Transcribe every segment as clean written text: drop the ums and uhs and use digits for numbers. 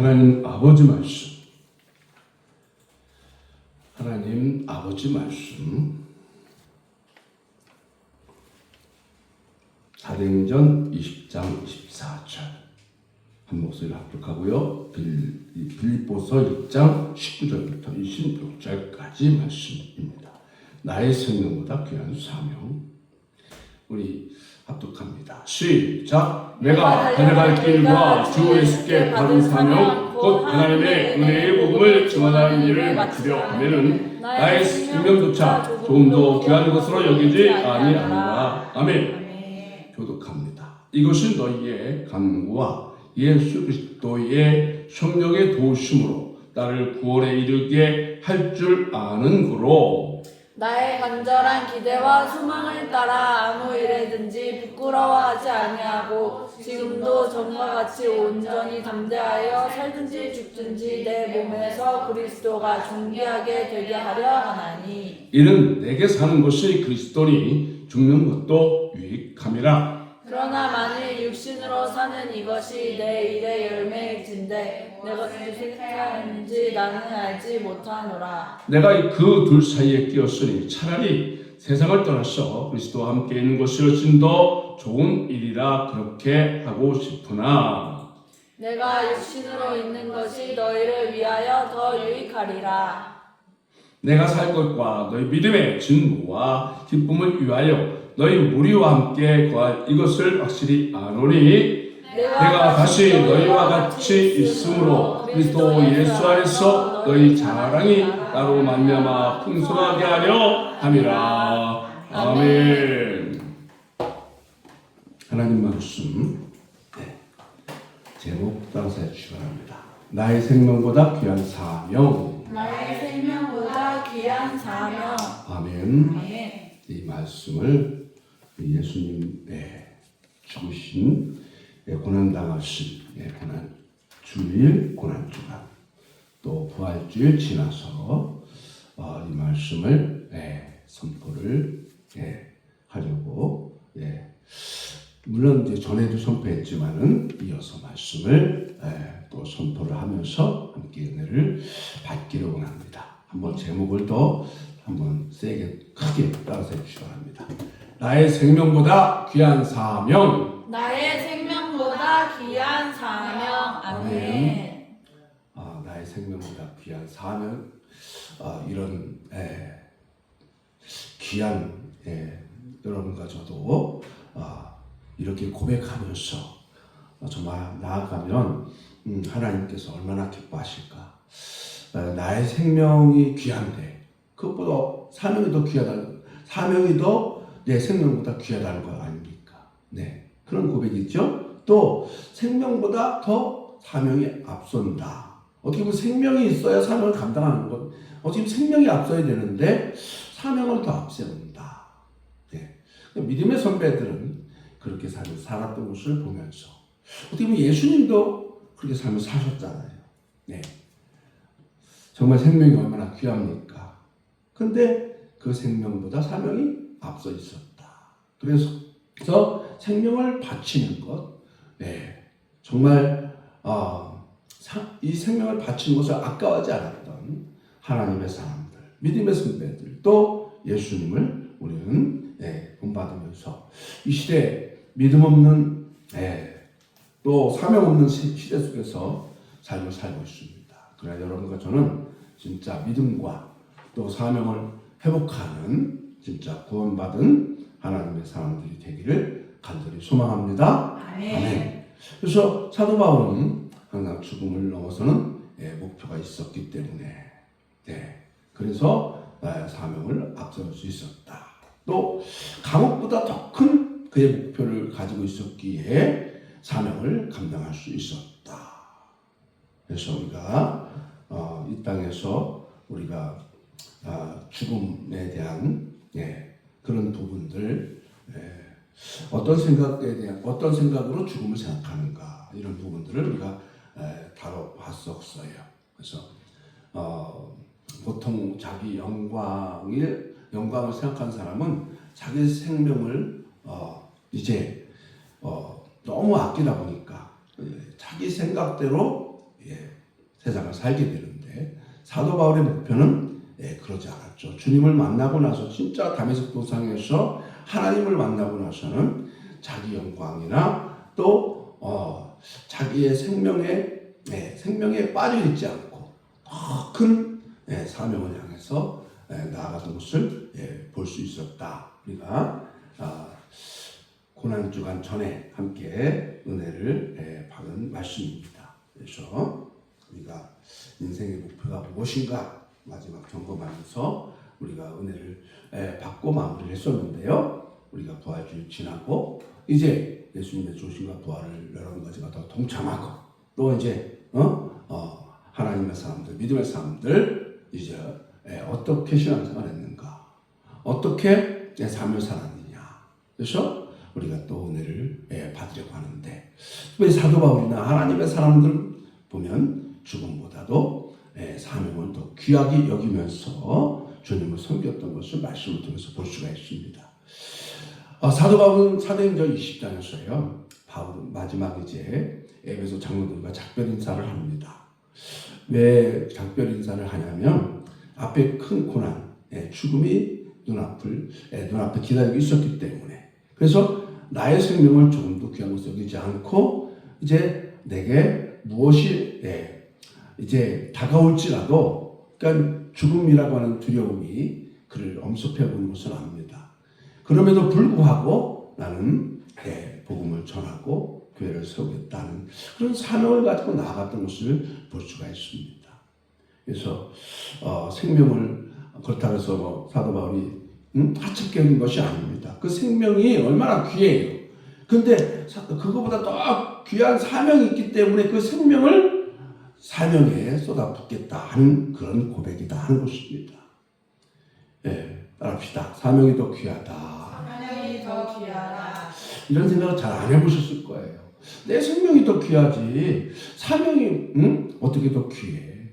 하나님 아버지 말씀. 하나님 아버지 말씀. 사도행전 20장 24절 한 목소리를 합독하고요. 빌립보서 1장 19절부터 26절까지 말씀입니다. 나의 생명보다 귀한 사명. 우리 합독합니다. 시작. 내가 달려갈 길과 주 예수께 받은 사명 곧 하나님의 은혜의 복음을 증언하는 일을 마치려 하면은 나의 생명조차 좀 더 귀한 것으로 여기지 아니하리라. 아멘. 교독합니다. 이것이 너희의 간구와 예수 그리스도의 성령의 도우심으로 나를 구원에 이르게 할 줄 아는 거로 나의 간절한 기대와 소망을 따라 아무 일에든지 부끄러워하지 아니하고 지금도 전과 같이 온전히 담대하여 살든지 죽든지 내 몸에서 그리스도가 존귀하게 되게 하려 하나니 이는 내게 사는 것이 그리스도니 죽는 것도 유익함이라. 그러나 만일 육신으로 사는 이것이 내 일의 열매일진데 내가 어떻게 생각하는지 나는 알지 못하노라. 내가 그 둘 사이에 끼었으니 차라리 세상을 떠나서 그리스도와 함께 있는 것이 훨씬 더 좋은 일이라 그렇게 하고 싶으나 내가 육신으로 있는 것이 너희를 위하여 더 유익하리라. 내가 살 것과 너희 믿음의 진보와 기쁨을 위하여 너희 무리와 함께 거할 이것을 확실히 아노니 내가 다시 너희와 같이 있으므로 그리스도 예수 안에서 너희 자랑이 나로 말미암아 풍성하게 하려 함이라. 아멘. 하나님 말씀 제목 따라서 해주시기 바랍니다. 나의 생명보다 귀한 사명. 나의 생명보다 귀한 사명. 아멘. 아멘. 이 말씀을 예수님의 죽으신 고난당하신 고난 주일, 고난주간 또 부활주일 지나서 이 말씀을 선포를 하려고 물론 이제 전에도 선포했지만은 이어서 말씀을 또 선포를 하면서 함께 은혜를 받기를 원합니다. 한번 제목을 더 한번 세게 크게 따라서 해주시기 바랍니다. 나의 생명보다 귀한 사명. 나의 생명보다 귀한 사명. 아멘. 나의 생명보다 귀한 사명. 이런 귀한 여러분과 저도 이렇게 고백하면서 정말 나아가면 하나님께서 얼마나 기뻐하실까. 나의 생명이 귀한데 그것보다 사명이 더 귀하다는, 사명이 더 내 생명보다 귀하다는 거 아닙니까? 네, 그런 고백이죠. 또 생명보다 더 사명이 앞선다. 어떻게 보면 생명이 있어야 사명을 감당하는 것. 어떻게 보면 생명이 앞서야 되는데 사명을 더 앞세운다. 네, 믿음의 선배들은 그렇게 살았던 것을 보면서 어떻게 보면 예수님도 그렇게 삶을 사셨잖아요. 네, 정말 생명이 얼마나 귀합니까? 근데 그 생명보다 사명이 앞서 있었다. 그래서 생명을 바치는 것, 정말 이 생명을 바치는 것을 아까워하지 않았던 하나님의 사람들, 믿음의 선배들, 또 예수님을 우리는 본받으면서 이 시대 믿음 없는 또 사명 없는 시대 속에서 삶을 살고 있습니다. 그러나 여러분과 저는 진짜 믿음과 또 사명을 회복하는 진짜 구원받은 하나님의 사람들이 되기를 간절히 소망합니다. 아멘. 그래서 사도 바울은 항상 죽음을 넘어서는 목표가 있었기 때문에 그래서 나의 사명을 앞세울 수 있었다. 또 감옥보다 더 큰 그의 목표를 가지고 있었기에 사명을 감당할 수 있었다. 그래서 우리가 이 땅에서 우리가 죽음에 대한 그런 부분들, 어떤 생각으로 죽음을 생각하는가, 이런 부분들을 우리가 다뤄봤었어요. 그래서 보통 자기 영광을 생각하는 사람은 자기 생명을 너무 아끼다 보니까 자기 생각대로 세상을 살게 되는데 사도 바울의 목표는 그러지 않았죠. 주님을 만나고 나서 진짜 다메섹 도상에서 하나님을 만나고 나서는 자기 영광이나 또 자기의 생명에 빠져 있지 않고 더 큰 사명을 향해서 나아가는 것을 볼 수 있었다. 우리가 고난 주간 전에 함께 은혜를 받은 말씀입니다. 그래서 우리가 인생의 목표가 무엇인가 마지막 점검하면서 우리가 은혜를 받고 마무리를 했었는데요. 우리가 부활주일 지나고 이제 예수님의 조심과 부활을 여러 가지가 더 동참하고 또 이제 하나님의 사람들, 믿음의 사람들 이제 어떻게 신앙생활을 했는가, 어떻게 삶을 살았느냐. 그래서 우리가 또 은혜를 받으려고 하는데 특별히 사도 바울이나 하나님의 사람들 보면 죽음보다도 사명을 더 귀하게 여기면서 주님을 섬겼던 것을 말씀을 통해서 볼 수가 있습니다. 사도 바울은 사도행전 20장에서요. 바울은 마지막 이제 에베소 장로들과 작별 인사를 합니다. 왜 작별 인사를 하냐면 앞에 큰 고난, 죽음이 눈앞에 기다리고 있었기 때문에. 그래서 나의 생명을 조금도 귀한 것으로 여기지 않고 이제 내게 무엇이 이제 다가올지라도 그러니까 죽음이라고 하는 두려움이 그를 엄습해 보는 것을 압니다. 그럼에도 불구하고 나는 복음을 전하고 교회를 세우겠다는 그런 사명을 가지고 나아갔던 것을 볼 수가 있습니다. 그래서 생명을 그렇다고 해서 사도 바울이 하찮게 여긴 것이 아닙니다. 그 생명이 얼마나 귀해요. 근데 그거보다 더 귀한 사명이 있기 때문에 그 생명을 사명에 쏟아붓겠다 하는 그런 고백이다 하는 것입니다. 따라합시다. 사명이 더 귀하다. 사명이 더 귀하다. 이런 생각을 잘 안 해보셨을 거예요. 내 생명이 더 귀하지. 사명이 어떻게 더 귀해?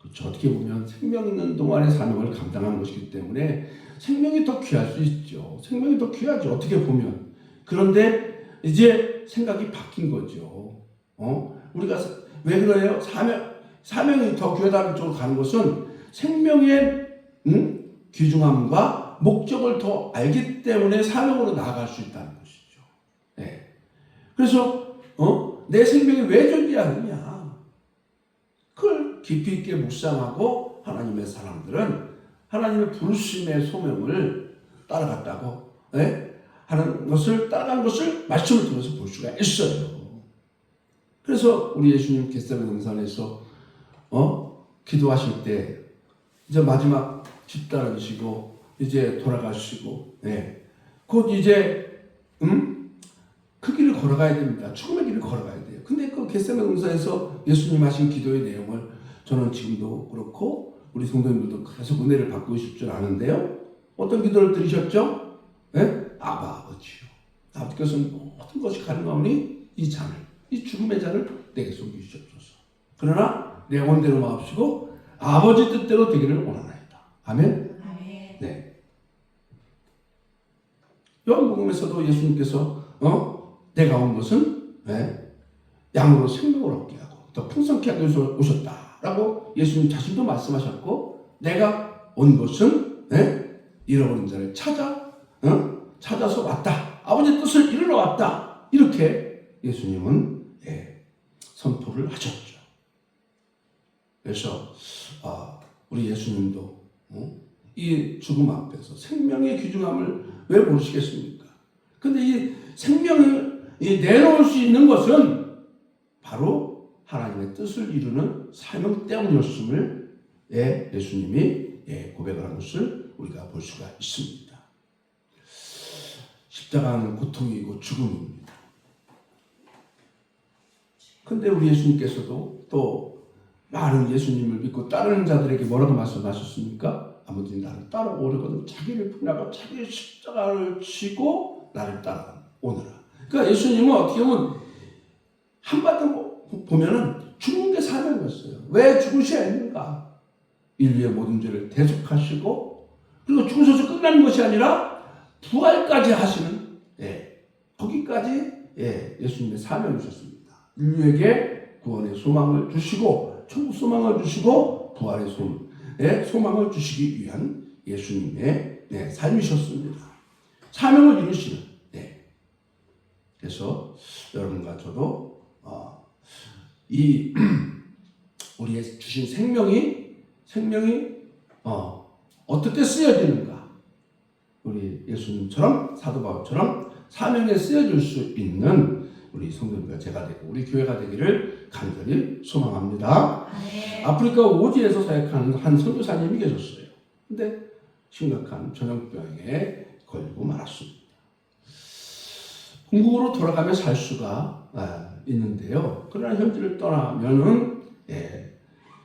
그렇죠. 어떻게 보면 생명 있는 동안의 사명을 감당하는 것이기 때문에 생명이 더 귀할 수 있죠. 생명이 더 귀하죠. 어떻게 보면. 그런데 이제 생각이 바뀐 거죠. 우리가 왜 그래요? 사명이 더 귀하다는 쪽으로 가는 것은 생명의 귀중함과 목적을 더 알기 때문에 사명으로 나아갈 수 있다는 것이죠. 그래서 내 생명이 왜 존재하느냐? 그걸 깊이 있게 묵상하고 하나님의 사람들은 하나님의 부르심의 소명을 따라갔다고 하는 것을 따라간 것을 말씀을 통해서 볼 수가 있어요. 그래서 우리 예수님 겟세마네 동산에서 기도하실 때 이제 마지막 집단하시고 이제 돌아가시고 곧 이제 그 길을 걸어가야 됩니다. 죽음의 길을 걸어가야 돼요. 근데 그 겟세마네 동산에서 예수님 하신 기도의 내용을 저는 지금도 그렇고 우리 성도님들도 계속 은혜를 받고 싶을 줄 아는데요. 어떤 기도를 들으셨죠? 아바 아버지요. 아버지께서 모든 것이 가능하오니 이 잔을, 이 죽음의 잔을 내게 섬기시옵소서. 그러나 내 원대로 마옵시고 아버지 뜻대로 되기를 원하나이다. 아멘? 아멘. 네. 요한복음에서도 예수님께서 내가 온 것은 양으로 생명을 얻게 하고 더 풍성케 하기 위해서 오셨다라고 예수님 자신도 말씀하셨고 내가 온 것은 잃어버린 자를 찾아서 왔다. 아버지의 뜻을 이루러 왔다. 이렇게 예수님은 선포를 하셨죠. 그래서 우리 예수님도 이 죽음 앞에서 생명의 귀중함을 왜 모르시겠습니까? 근데 이 생명을 내놓을 수 있는 것은 바로 하나님의 뜻을 이루는 사명 때문이었음을 예수님이 고백을 한 것을 우리가 볼 수가 있습니다. 십자가는 고통이고 죽음입니다. 근데 우리 예수님께서도 또 많은 예수님을 믿고 따르는 자들에게 뭐라고 말씀하셨습니까? 아버지 나를 따라오려거든 자기를 부인하고 자기의 십자가를 지고 나를 따라오너라. 그러니까 예수님은 어떻게 보면 한마디로 보면은 죽는 게 사명이었어요. 왜 죽으셔야 했는가? 인류의 모든 죄를 대속하시고 그리고 죽으셔서 끝나는 것이 아니라 부활까지 하시는 거기까지 예수님의 사명이셨습니다. 인류에게 구원의 소망을 주시고 천국 소망을 주시고 부활의 소망을 주시기 위한 예수님의 삶이셨습니다. 사명을 이루시는. 그래서 여러분과 저도 이 우리의 주신 생명이 어떻게 쓰여지는가? 우리 예수님처럼 사도 바울처럼 사명에 쓰여질 수 있는 우리 성도님과 제가 되고 우리 교회가 되기를 간절히 소망합니다. 아프리카 오지에서 사역하는 한 선교사님이 계셨어요. 근데 심각한 전염병에 걸리고 말았습니다. 본국으로 돌아가며 살 수가 있는데요. 그러나 현지를 떠나면은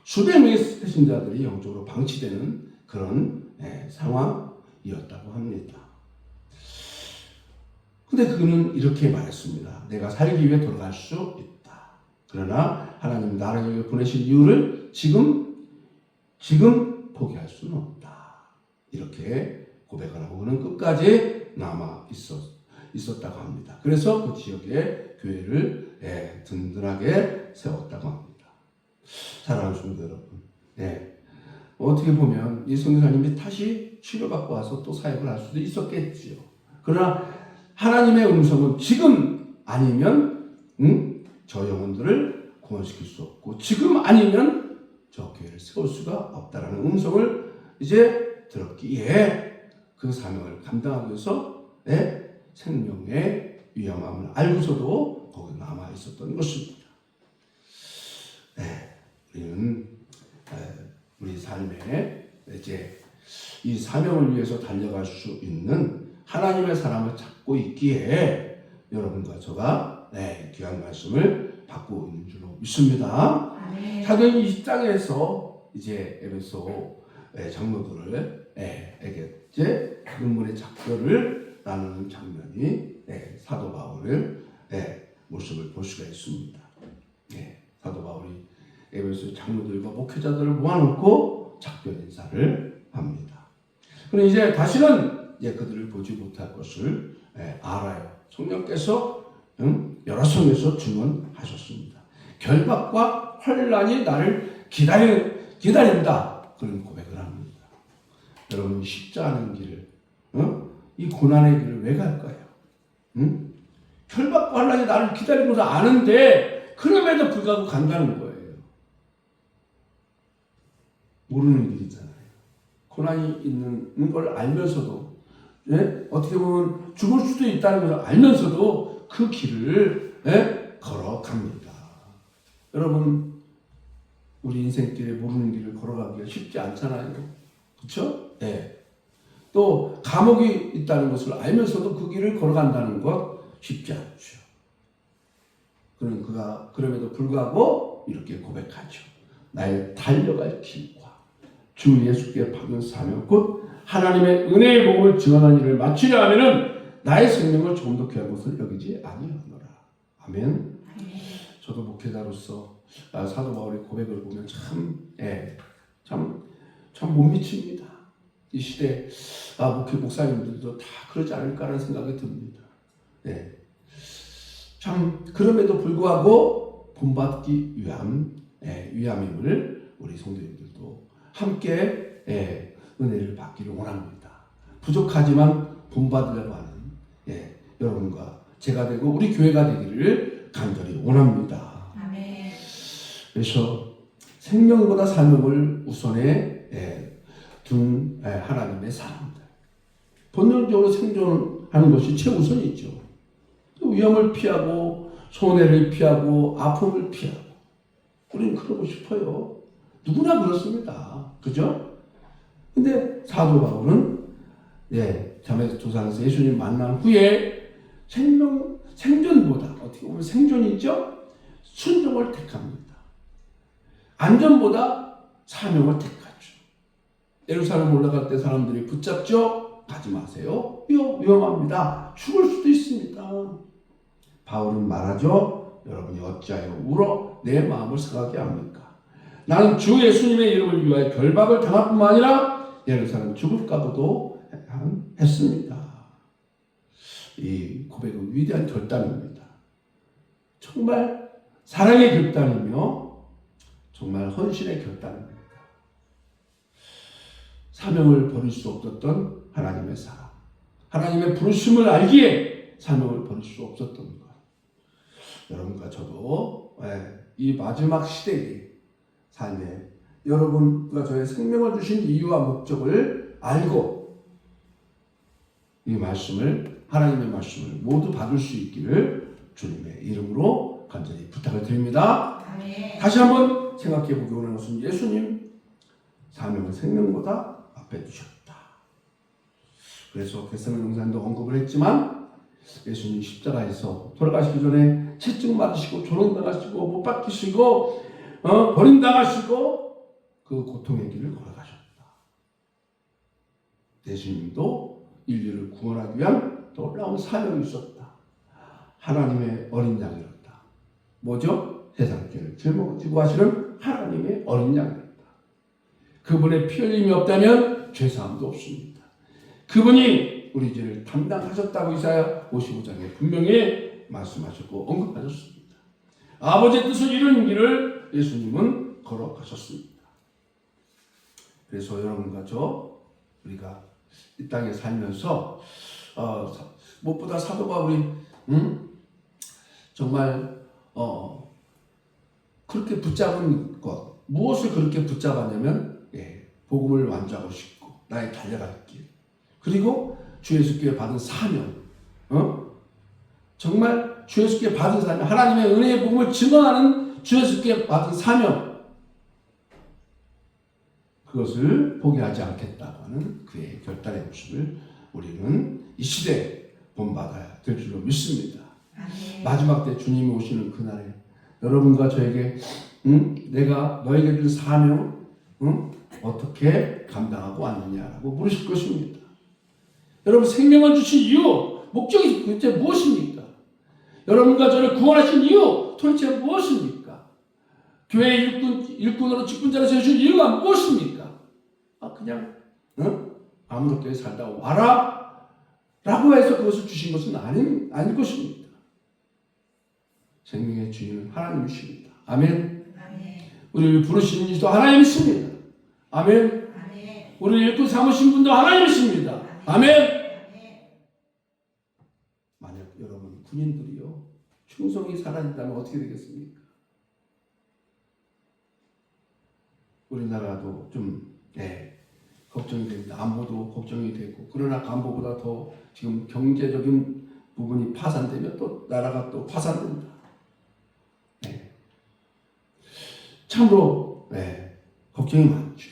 수백 명의 배신자들이 영적으로 방치되는 그런 상황이었다고 합니다. 근데 그는 이렇게 말했습니다. 내가 살기 위해 돌아갈 수 있다. 그러나 하나님 나를 여기 보내신 이유를 지금 포기할 수는 없다. 이렇게 고백을 하고 그는 끝까지 남아 있었다고 합니다. 그래서 그 지역에 교회를 든든하게 세웠다고 합니다. 사랑하는 성도 여러분, 어떻게 보면 이 선교사님이 다시 치료받고 와서 또 사역을 할 수도 있었겠지요. 그러나 하나님의 음성은 지금 아니면 저 영혼들을 구원시킬 수 없고 지금 아니면 저 교회를 세울 수가 없다라는 음성을 이제 들었기에 그 사명을 감당하기 위해서 생명의 위험함을 알고서도 거기 남아 있었던 것입니다. 우리는 우리 삶에 이제 이 사명을 위해서 달려갈 수 있는 하나님의 사람을 찾고 있기에 여러분과 저가 귀한 말씀을 받고 있는 줄로 믿습니다. 사도행 20장에서 이제 에베소 장로들에게 이제 눈물의 작별을 나누는 장면이 사도 바울의 모습을 볼 수가 있습니다. 사도 바울이 에베소 장로들과 목회자들을 모아놓고 작별 인사를 합니다. 그럼 이제 다시는 그들을 보지 못할 것을 알아요. 성령께서 여러 성에서 증언하셨습니다. 결박과 혼란이 나를 기다린다. 그런 고백을 합니다. 여러분 쉽지 않은 길을 이 고난의 길을 왜 갈까요? 결박과 혼란이 나를 기다리고서 아는데 그럼에도 불구하고 간다는 거예요. 모르는 길이잖아요. 고난이 있는 걸 알면서도 어떻게 보면 죽을 수도 있다는 걸 알면서도 그 길을 걸어갑니다. 여러분 우리 인생길에 모르는 길을 걸어가기가 쉽지 않잖아요. 그렇죠? 또 감옥이 있다는 것을 알면서도 그 길을 걸어간다는 것 쉽지 않죠. 그는 그가 그럼에도 불구하고 이렇게 고백하죠. 나의 달려갈 길과 주 예수께 받은 사명 곧 하나님의 은혜의 복음을 증언하는 일을 마치려 하면은 나의 생명을 조금 더 귀한 것을 여기지 아니하노라. 아멘. 저도 목회자로서 사도 바울의 고백을 보면 참 못 미칩니다. 이 시대 목사님들도 다 그러지 않을까라는 생각이 듭니다. 참 그럼에도 불구하고 본받기 위함임을 우리 성도님들도 함께 은혜를 받기를 원합니다. 부족하지만 본받으려고 하는 여러분과 제가 되고 우리 교회가 되기를 간절히 원합니다. 아멘. 그래서 생명보다 삶을 우선에 둔 하나님의 사람들. 본능적으로 생존하는 것이 최우선이죠. 위험을 피하고 손해를 피하고 아픔을 피하고 우리는 그러고 싶어요. 누구나 그렇습니다. 그죠? 근데 사도 바울은 잠에서 도산에서 예수님 만난 후에 생존보다 어떻게 보면 생존이죠. 순종을 택합니다. 안전보다 사명을 택하죠. 예루살렘 올라갈 때 사람들이 붙잡죠. 가지 마세요. 위험합니다. 죽을 수도 있습니다. 바울은 말하죠. 여러분이 어찌하여 울어 내 마음을 상하게 합니까? 나는 주 예수님의 이름을 위하여 결박을 당할 뿐만 아니라 예루살렘 죽을까보도 했습니다. 이 고백은 위대한 결단입니다. 정말 사랑의 결단이며 정말 헌신의 결단입니다. 사명을 버릴 수 없었던 하나님의 사람, 하나님의 부르심을 알기에 사명을 버릴 수 없었던 것. 여러분과 저도 이 마지막 시대의 삶에 여러분과 저의 생명을 주신 이유와 목적을 알고 이 말씀을, 하나님의 말씀을 모두 받을 수 있기를 주님의 이름으로 간절히 부탁을 드립니다. 아멘. 다시 한번 생각해 보기 원하는 것은 예수님 사명은 생명보다 앞에 두셨다. 그래서 겟세마네 동산도 언급을 했지만 예수님 십자가에서 돌아가시기 전에 채찍 맞으시고 조롱당하시고 못 박히시고 버림당하시고 그 고통의 길을 걸어가셨다. 예수님도 인류를 구원하기 위한 놀라운 사명이 있었다. 하나님의 어린 양이었다. 뭐죠? 세상 죄를 짊어지고 하시는 하나님의 어린 양이었다. 그분의 피 흘림이 없다면 죄사함도 없습니다. 그분이 우리 죄를 담당하셨다고 이사야 55장에 분명히 말씀하셨고 언급하셨습니다. 아버지의 뜻을 이루는 길을 예수님은 걸어가셨습니다. 그래서 여러분과 저 우리가 이 땅에 살면서 무엇보다 사도 바울이 정말 그렇게 붙잡은 것, 무엇을 그렇게 붙잡았냐면 복음을 완주하고 싶고 나의 달려갈 길, 그리고 주 예수께 받은 사명, 정말 주 예수께 받은 사명, 하나님의 은혜의 복음을 증언하는 주 예수께 받은 사명, 그것을 포기하지 않겠다고 하는 그의 결단의 모습을 우리는 이 시대에 본받아야 될 줄로 믿습니다. 아멘. 마지막 때 주님이 오시는 그날에 여러분과 저에게 내가 너에게 줄 사명 어떻게 감당하고 왔느냐라고 물으실 것입니다. 여러분 생명을 주신 이유, 목적이 도대체 무엇입니까? 여러분과 저를 구원하신 이유 도대체 무엇입니까? 교회 일꾼으로 직분자로 세워준 이유가 무엇입니까? 그냥 아무렇게 살다 와라 라고 해서 그것을 주신 것은 아닐 것입니다. 생명의 주인은 하나님이십니다. 아멘. 아멘. 우리를 부르신 이도 하나님이십니다. 아멘. 아멘. 우리를 일꾼 삼으신 분도 하나님이십니다. 아멘. 아멘. 만약 여러분 군인들이요 충성이 사라진다면 어떻게 되겠습니까? 우리나라도 좀 걱정이 됩니다. 안보도 걱정이 되고, 그러나 안보보다 더 지금 경제적인 부분이 파산되면 또 나라가 또 파산됩니다. 참으로 걱정이 많죠.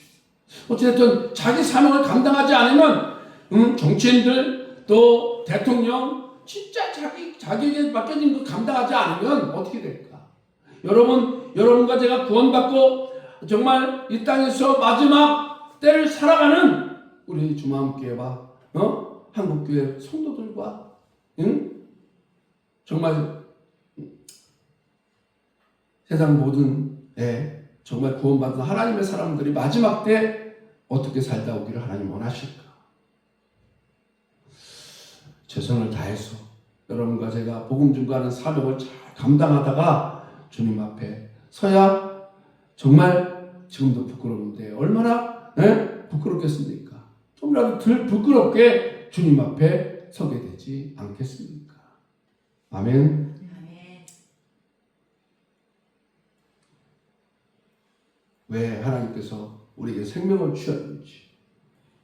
어쨌든 자기 사명을 감당하지 않으면 정치인들 또 대통령 진짜 자기에게 맡겨진 거 감당하지 않으면 어떻게 될까? 여러분과 제가 구원받고 정말 이 땅에서 마지막 때를 살아가는 우리 주마음교회와 한국교회 성도들과 정말 세상 모든 정말 구원받은 하나님의 사람들이 마지막 때 어떻게 살다 오기를 하나님 원하실까? 최선을 다해서 여러분과 제가 복음 증거하는 사명을 잘 감당하다가 주님 앞에 서야 정말 지금도 부끄러운데 얼마나 부끄럽겠습니까? 좀이라도 덜 부끄럽게 주님 앞에 서게 되지 않겠습니까? 아멘. 아멘. 왜 하나님께서 우리에게 생명을 주셨는지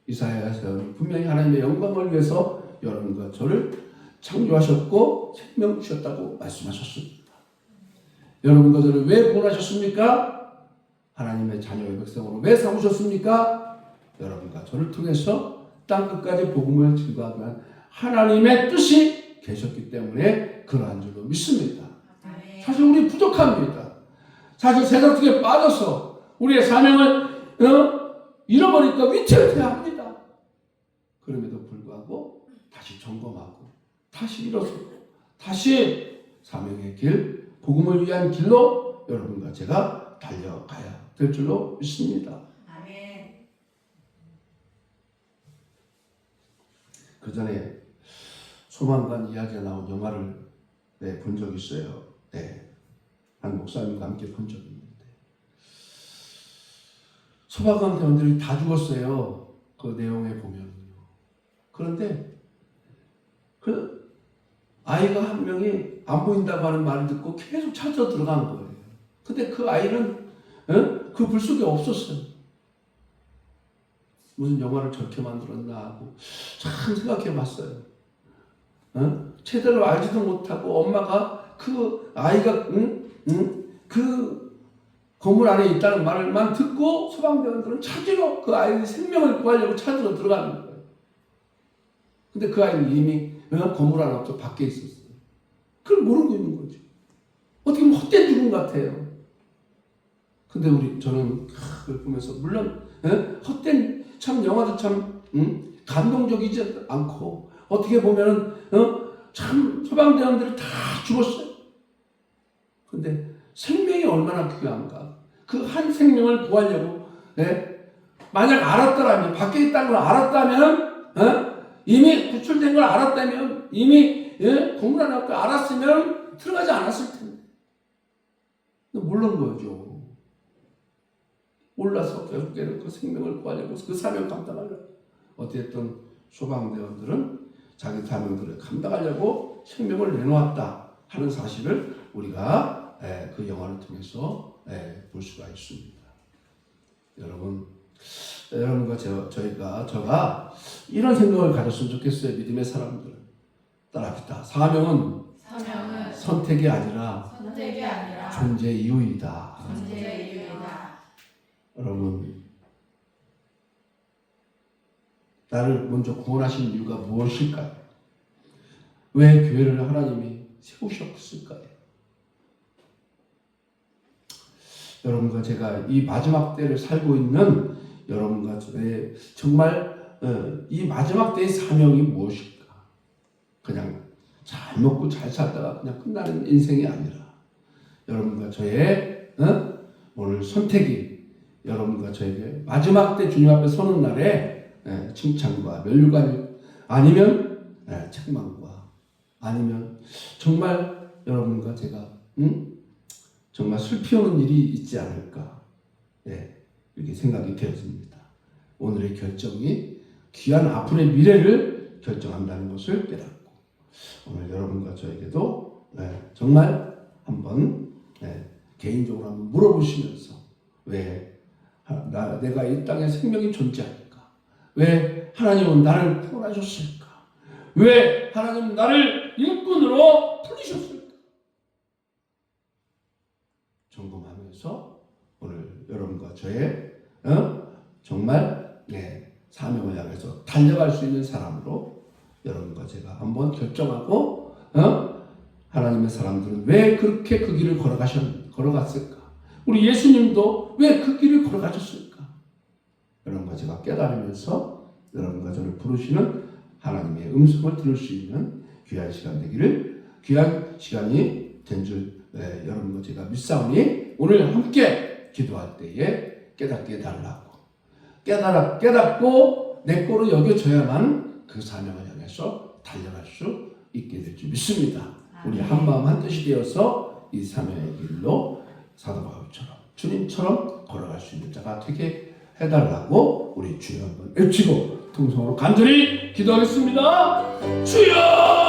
이사야서는 분명히 하나님의 영광을 위해서 여러분과 저를 창조하셨고 생명 주셨다고 말씀하셨습니다. 여러분과 저를 왜 구원하셨습니까? 하나님의 자녀의 백성으로 왜 삼으셨습니까? 여러분과 저를 통해서 땅끝까지 복음을 증거하기 위한 하나님의 뜻이 계셨기 때문에 그러한 줄로 믿습니다. 사실 우리 부족합니다. 사실 세상 속에 빠져서 우리의 사명을 잃어버리니까 위태로워야 합니다. 그럼에도 불구하고 다시 점검하고 다시 일어서고 다시 사명의 길, 복음을 위한 길로 여러분과 제가 달려가야 될 줄로 믿습니다. 아멘. 그 전에 소망관 이야기가 나온 영화를 본 적이 있어요. 한 목사님과 함께 본 적이 있는데 소방관 대원들이 다 죽었어요. 그 내용에 보면. 그런데 그 아이가 한 명이 안 보인다고 하는 말을 듣고 계속 찾아 들어간 거예요. 근데 그 아이는 그 불 속에 없었어요. 무슨 영화를 저렇게 만들었나 하고 참 생각해 봤어요. 제대로 알지도 못하고 엄마가 그 아이가 그 건물 안에 있다는 말만 듣고 소방대원들은 찾으러 그 아이의 생명을 구하려고 찾으러 들어가는 거예요. 근데 그 아이는 이미 건물 안에 없어 밖에 있었어요. 그걸 모르고 있는 거죠. 어떻게 보면 헛된 죽음 같아요. 근데 저는 그걸 보면서 물론 헛된 참 영화도 참 감동적이지 않고 어떻게 보면은 참 소방대원들이 다 죽었어요. 근데 생명이 얼마나 귀한가. 그 한 생명을 구하려고 만약 알았더라면 밖에 있다는 걸 알았다면 이미 구출된 걸 알았다면 이미 건물 안에 없고 알았으면 들어가지 않았을 텐데. 모르는 거죠. 몰라서 결국에는 그 생명을 구하려고 그 사명을 감당하려고 어쨌든 소방대원들은 자기 사명들을 감당하려고 생명을 내놓았다 하는 사실을 우리가 그 영화를 통해서 볼 수가 있습니다. 여러분과 저가 이런 생각을 가졌으면 좋겠어요. 믿음의 사람들 따라합시다. 사명은 선택이 아니라 존재 이유이다. 여러분, 나를 먼저 구원하신 이유가 무엇일까요? 왜 교회를 하나님이 세우셨을까요? 여러분과 제가 이 마지막 때를 살고 있는 여러분과 저의 정말 이 마지막 때의 사명이 무엇일까? 그냥 잘 먹고 잘 살다가 그냥 끝나는 인생이 아니라 여러분과 저의 오늘 선택이 여러분과 저에게 마지막 때 주님 앞에 서는 날에 칭찬과 면류관이 아니면 책망과 아니면 정말 여러분과 제가 정말 슬피 오는 일이 있지 않을까 이렇게 생각이 되었습니다. 오늘의 결정이 귀한 앞으로의 미래를 결정한다는 것을 깨닫고 오늘 여러분과 저에게도 정말 한번 개인적으로 한번 물어보시면서 왜 내가 이 땅에 생명이 존재할까? 왜 하나님은 나를 구원하셨을까? 왜 하나님은 나를 일꾼으로 부르셨을까? 점검하면서 오늘 여러분과 저의 정말 사명을 향해서 달려갈 수 있는 사람으로 여러분과 제가 한번 결정하고 하나님의 사람들은 왜 그렇게 그 길을 걸어갔을까? 우리 예수님도 왜 그 길을 걸어가셨을까? 여러분과 제가 깨달으면서 여러분과 저를 부르시는 하나님의 음성을 들을 수 있는 귀한 시간 되기를 귀한 시간이 된 줄 여러분과 제가 믿사오니 오늘 함께 기도할 때에 깨닫게 달라고 깨닫고 내 거로 여겨져야만 그 사명을 향해서 달려갈 수 있게 될 줄 믿습니다. 우리 한마음 한뜻이 되어서 이 사명의 길로 사도 바울처럼 주님처럼 걸어갈 수 있는 자가 되게 해달라고 우리 주여 한번 외치고 통성으로 간절히 기도하겠습니다. 주여!